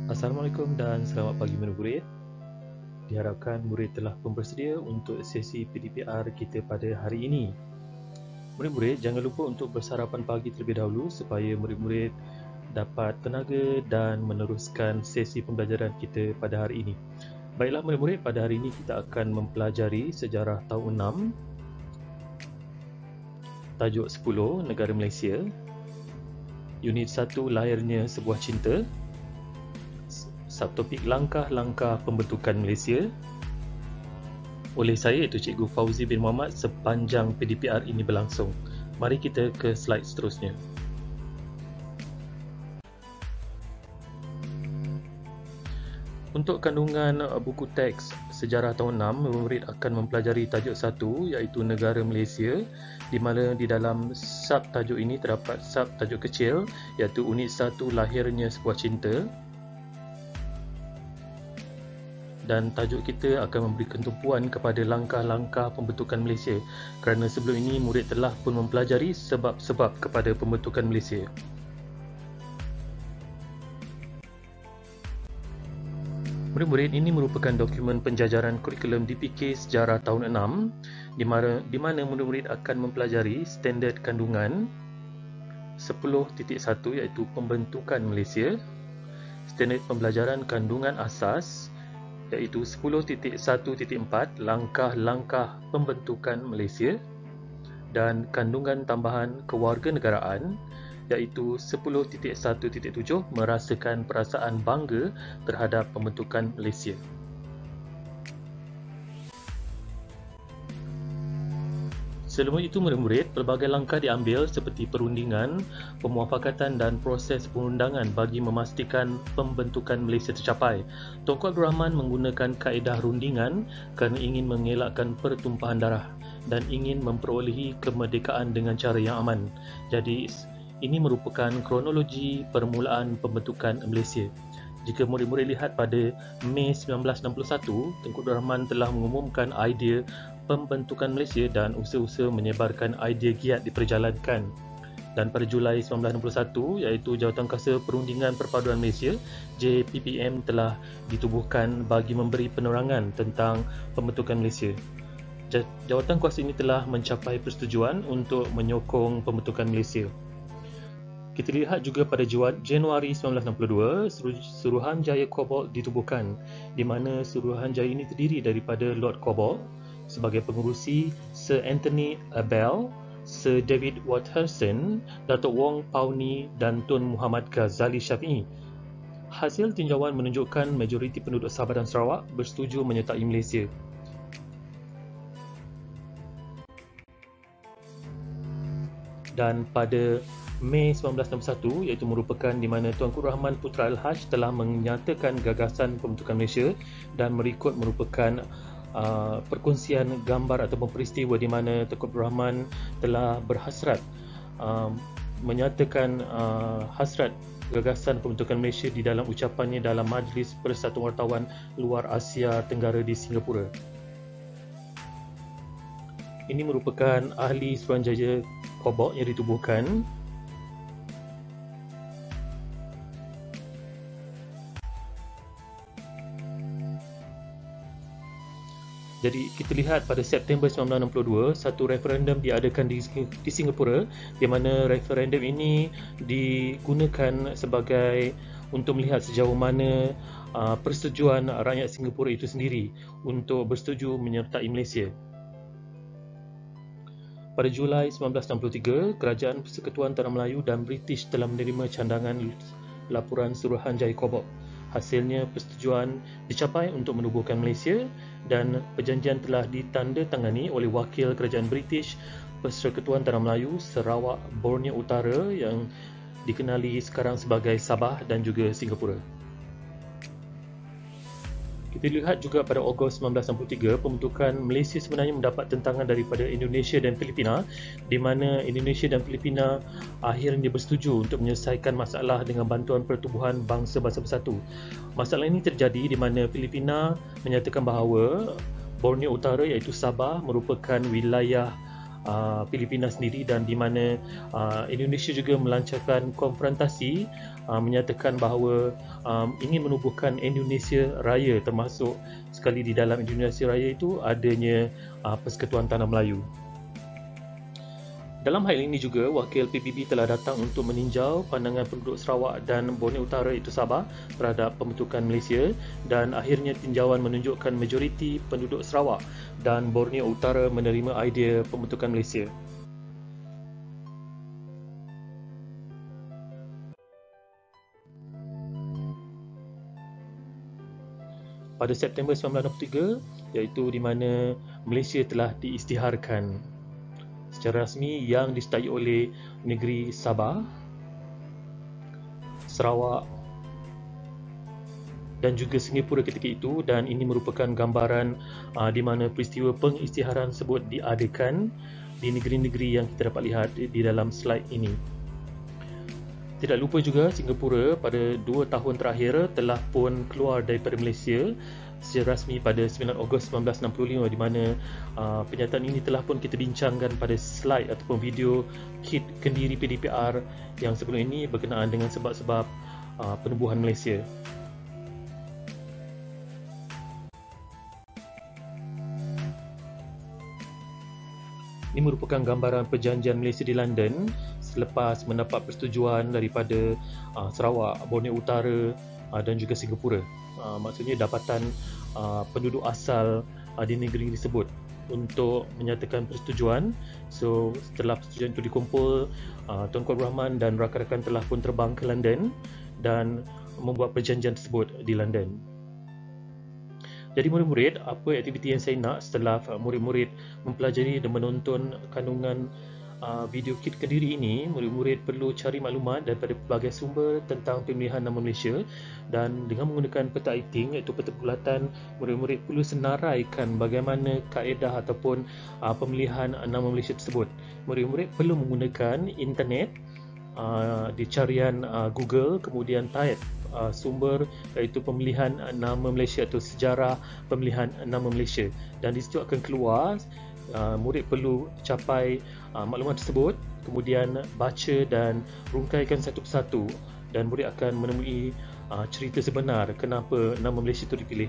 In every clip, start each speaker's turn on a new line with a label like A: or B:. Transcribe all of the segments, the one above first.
A: Assalamualaikum dan selamat pagi murid-murid. Diharapkan murid telah pun bersedia untuk sesi PDPR kita pada hari ini. Murid-murid jangan lupa untuk bersarapan pagi terlebih dahulu supaya murid-murid dapat tenaga dan meneruskan sesi pembelajaran kita pada hari ini. Baiklah murid-murid, pada hari ini kita akan mempelajari sejarah tahun 6, tajuk 10, Negara Malaysia, Unit 1, Lahirnya Sebuah Cinta, subtopik langkah-langkah pembentukan Malaysia oleh saya iaitu Cikgu Fauzi bin Muhammad sepanjang PDPR ini berlangsung. Mari kita ke slide seterusnya. Untuk kandungan buku teks sejarah tahun 6, murid akan mempelajari tajuk 1 iaitu Negara Malaysia, di mana di dalam sub tajuk ini terdapat sub tajuk kecil iaitu Unit 1, Lahirnya Sebuah Cinta. Dan tajuk kita akan memberikan tumpuan kepada langkah-langkah pembentukan Malaysia kerana sebelum ini murid telah pun mempelajari sebab-sebab kepada pembentukan Malaysia. Murid-murid, ini merupakan dokumen penjajaran kurikulum DPK sejarah tahun 6 di mana murid-murid akan mempelajari standard kandungan 10.1 iaitu pembentukan Malaysia, standard pembelajaran kandungan asas iaitu 10.1.4 langkah-langkah pembentukan Malaysia dan kandungan tambahan kewarganegaraan iaitu 10.1.7 merasakan perasaan bangga terhadap pembentukan Malaysia. Selepas itu murid-murid, pelbagai langkah diambil seperti perundingan, pemuafakatan dan proses perundangan bagi memastikan pembentukan Malaysia tercapai. Tunku Abdul Rahman menggunakan kaedah rundingan kerana ingin mengelakkan pertumpahan darah dan ingin memperolehi kemerdekaan dengan cara yang aman. Jadi, ini merupakan kronologi permulaan pembentukan Malaysia. Jika murid-murid lihat pada Mei 1961, Tunku Abdul Rahman telah mengumumkan idea pembentukan Malaysia dan usaha-usaha menyebarkan idea giat diperjalankan. Dan pada Julai 1961, iaitu Jawatankuasa Perundingan Perpaduan Malaysia, JPPM telah ditubuhkan bagi memberi penerangan tentang pembentukan Malaysia. Jawatankuasa ini telah mencapai persetujuan untuk menyokong pembentukan Malaysia. Kita lihat juga pada Januari 1962, Suruhanjaya Cobalt ditubuhkan, di mana Suruhanjaya ini terdiri daripada Lord Cobalt sebagai pengurusi, Sir Anthony Abell, Sir David Watterson, Datuk Wong Pauni dan Tun Muhammad Ghazali Syafi'i. Hasil tinjauan menunjukkan majoriti penduduk Sabah dan Sarawak bersetuju menyertai Malaysia. Dan pada Mei 1961, iaitu merupakan di mana Tunku Rahman Putra Al-Haj telah menyatakan gagasan pembentukan Malaysia dan berikut merupakan perkongsian gambar ataupun peristiwa di mana Tunku Abdul Rahman telah berhasrat menyatakan hasrat gagasan pembentukan Malaysia di dalam ucapannya dalam Majlis Persatuan Wartawan Luar Asia Tenggara di Singapura. Ini merupakan ahli Suruhanjaya Cobalt yang ditubuhkan. Jadi kita lihat pada September 1962, satu referendum diadakan di Singapura, di mana referendum ini digunakan sebagai untuk melihat sejauh mana persetujuan rakyat Singapura itu sendiri untuk bersetuju menyertai Malaysia. Pada Julai 1963, Kerajaan Persekutuan Tanah Melayu dan British telah menerima candangan laporan Suruhanjaya Cobalt. Hasilnya, persetujuan dicapai untuk menubuhkan Malaysia dan perjanjian telah ditandatangani oleh wakil kerajaan British Persekutuan Tanah Melayu Sarawak Borneo Utara yang dikenali sekarang sebagai Sabah dan juga Singapura. Kita lihat juga pada Ogos 1963, pembentukan Malaysia sebenarnya mendapat tentangan daripada Indonesia dan Filipina, di mana Indonesia dan Filipina akhirnya bersetuju untuk menyelesaikan masalah dengan bantuan Pertubuhan Bangsa-Bangsa Bersatu. Masalah ini terjadi di mana Filipina menyatakan bahawa Borneo Utara iaitu Sabah merupakan wilayah Filipina sendiri, dan di mana Indonesia juga melancarkan konfrontasi menyatakan bahawa ingin menubuhkan Indonesia Raya, termasuk sekali di dalam Indonesia Raya itu adanya Persekutuan Tanah Melayu. Dalam hal ini juga, wakil PBB telah datang untuk meninjau pandangan penduduk Sarawak dan Borneo Utara iaitu Sabah terhadap pembentukan Malaysia, dan akhirnya tinjauan menunjukkan majoriti penduduk Sarawak dan Borneo Utara menerima idea pembentukan Malaysia. Pada September 1963, iaitu di mana Malaysia telah diisytiharkan secara rasmi yang disertai oleh negeri Sabah, Sarawak dan juga Singapura ketika itu, dan ini merupakan gambaran di mana peristiwa pengisytiharan tersebut diadakan di negeri-negeri yang kita dapat lihat di dalam slide ini. Tidak lupa juga Singapura pada 2 tahun terakhir telah pun keluar daripada Malaysia secara rasmi pada 9 Ogos 1965, di mana penyataan ini telah pun kita bincangkan pada slide ataupun video kit Kendiri PDPR yang sebelum ini berkenaan dengan sebab-sebab penubuhan Malaysia. Ini merupakan gambaran perjanjian Malaysia di London selepas mendapat persetujuan daripada Sarawak, Borneo Utara dan juga Singapura. Maksudnya dapatan penduduk asal di negeri tersebut untuk menyatakan persetujuan. So setelah persetujuan itu dikumpul, Tunku Abdul Rahman dan rakan-rakan telah pun terbang ke London dan membuat perjanjian tersebut di London. Jadi murid-murid, apa aktiviti yang saya nak setelah murid-murid mempelajari dan menonton kandungan video kit Kendiri ini, murid-murid perlu cari maklumat daripada pelbagai sumber tentang pemilihan nama Malaysia, dan dengan menggunakan peta iting iaitu peta bulatan, murid-murid perlu senaraikan bagaimana kaedah ataupun pemilihan nama Malaysia tersebut. Murid-murid perlu menggunakan internet di carian Google, kemudian type sumber iaitu pemilihan nama Malaysia atau sejarah pemilihan nama Malaysia, dan di situ akan keluar. Murid perlu capai maklumat tersebut, kemudian baca dan rungkaikan satu persatu, dan murid akan menemui cerita sebenar kenapa nama Malaysia itu dipilih.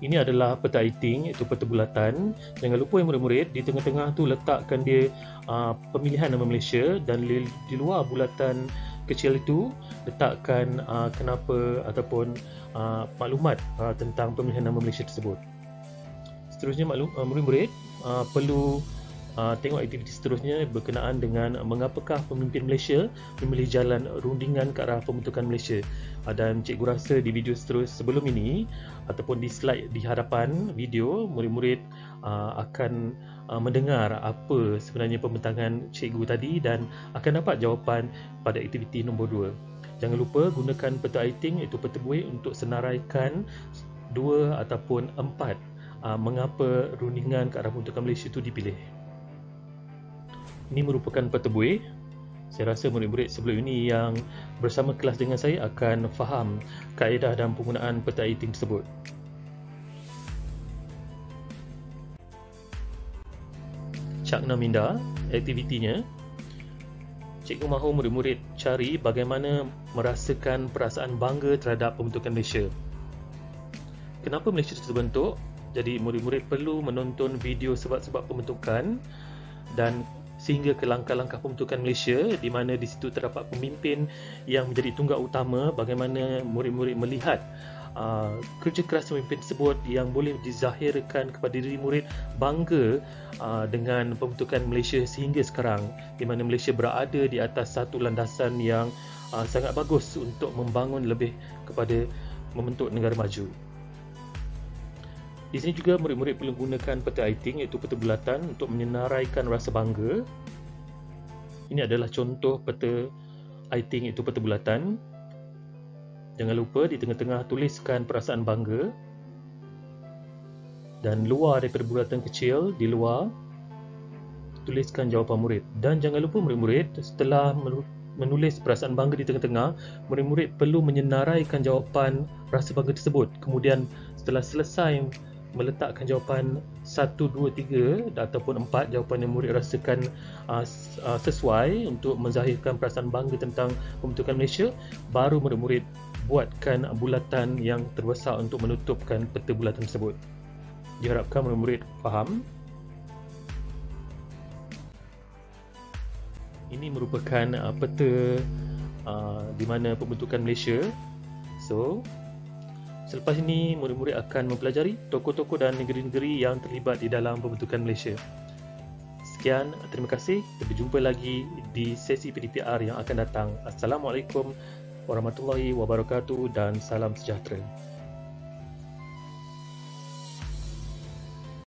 A: Ini adalah peta iting, iaitu peta bulatan. Jangan lupa murid-murid, di tengah-tengah tu letakkan dia pemilihan nama Malaysia, dan di luar bulatan kecil itu letakkan kenapa ataupun maklumat tentang pemilihan nama Malaysia tersebut. Seterusnya, murid-murid perlu tengok aktiviti seterusnya berkenaan dengan mengapakah pemimpin Malaysia memilih jalan rundingan ke arah pembentukan Malaysia. Dan cikgu rasa di video sebelum ini ataupun di slide di hadapan video, murid-murid akan mendengar apa sebenarnya pembentangan cikgu tadi dan akan dapat jawapan pada aktiviti nombor 2. Jangan lupa gunakan peta iting iaitu peta buih untuk senaraikan 2 ataupun 4 mengapa rundingan ke arah pembentukan Malaysia itu dipilih. Ini merupakan peta buih. Saya rasa murid-murid sebelum ini yang bersama kelas dengan saya akan faham kaedah dan penggunaan peta iting tersebut. Cakna minda, aktivitinya. Cikgu mahu murid-murid cari bagaimana merasakan perasaan bangga terhadap pembentukan Malaysia. Kenapa Malaysia terbentuk? Jadi murid-murid perlu menonton video sebab-sebab pembentukan dan sehingga ke langkah-langkah pembentukan Malaysia, di mana di situ terdapat pemimpin yang menjadi tunggak utama. Bagaimana murid-murid melihat kerja keras pemimpin tersebut yang boleh dizahirkan kepada diri murid bangga dengan pembentukan Malaysia sehingga sekarang, di mana Malaysia berada di atas satu landasan yang sangat bagus untuk membangun lebih kepada membentuk negara maju. Di sini juga murid-murid perlu gunakan peta iting iaitu peta bulatan untuk menyenaraikan rasa bangga. Ini adalah contoh peta iting iaitu peta bulatan. Jangan lupa di tengah-tengah tuliskan perasaan bangga, dan luar daripada bulatan kecil, di luar tuliskan jawapan murid. Dan jangan lupa murid-murid, setelah menulis perasaan bangga di tengah-tengah, murid-murid perlu menyenaraikan jawapan rasa bangga tersebut. Kemudian setelah selesai meletakkan jawapan 1, 2, 3 ataupun 4 jawapan yang murid rasakan sesuai untuk menzahirkan perasaan bangga tentang pembentukan Malaysia, baru murid-murid buatkan bulatan yang terbesar untuk menutupkan peta bulatan tersebut. Diharapkan murid-murid faham. Ini merupakan peta di mana pembentukan Malaysia. So, selepas ini murid-murid akan mempelajari tokoh-tokoh dan negeri-negeri yang terlibat di dalam pembentukan Malaysia. Sekian, terima kasih. Kita berjumpa lagi di sesi PDPR yang akan datang. Assalamualaikum warahmatullahi wabarakatuh dan salam sejahtera.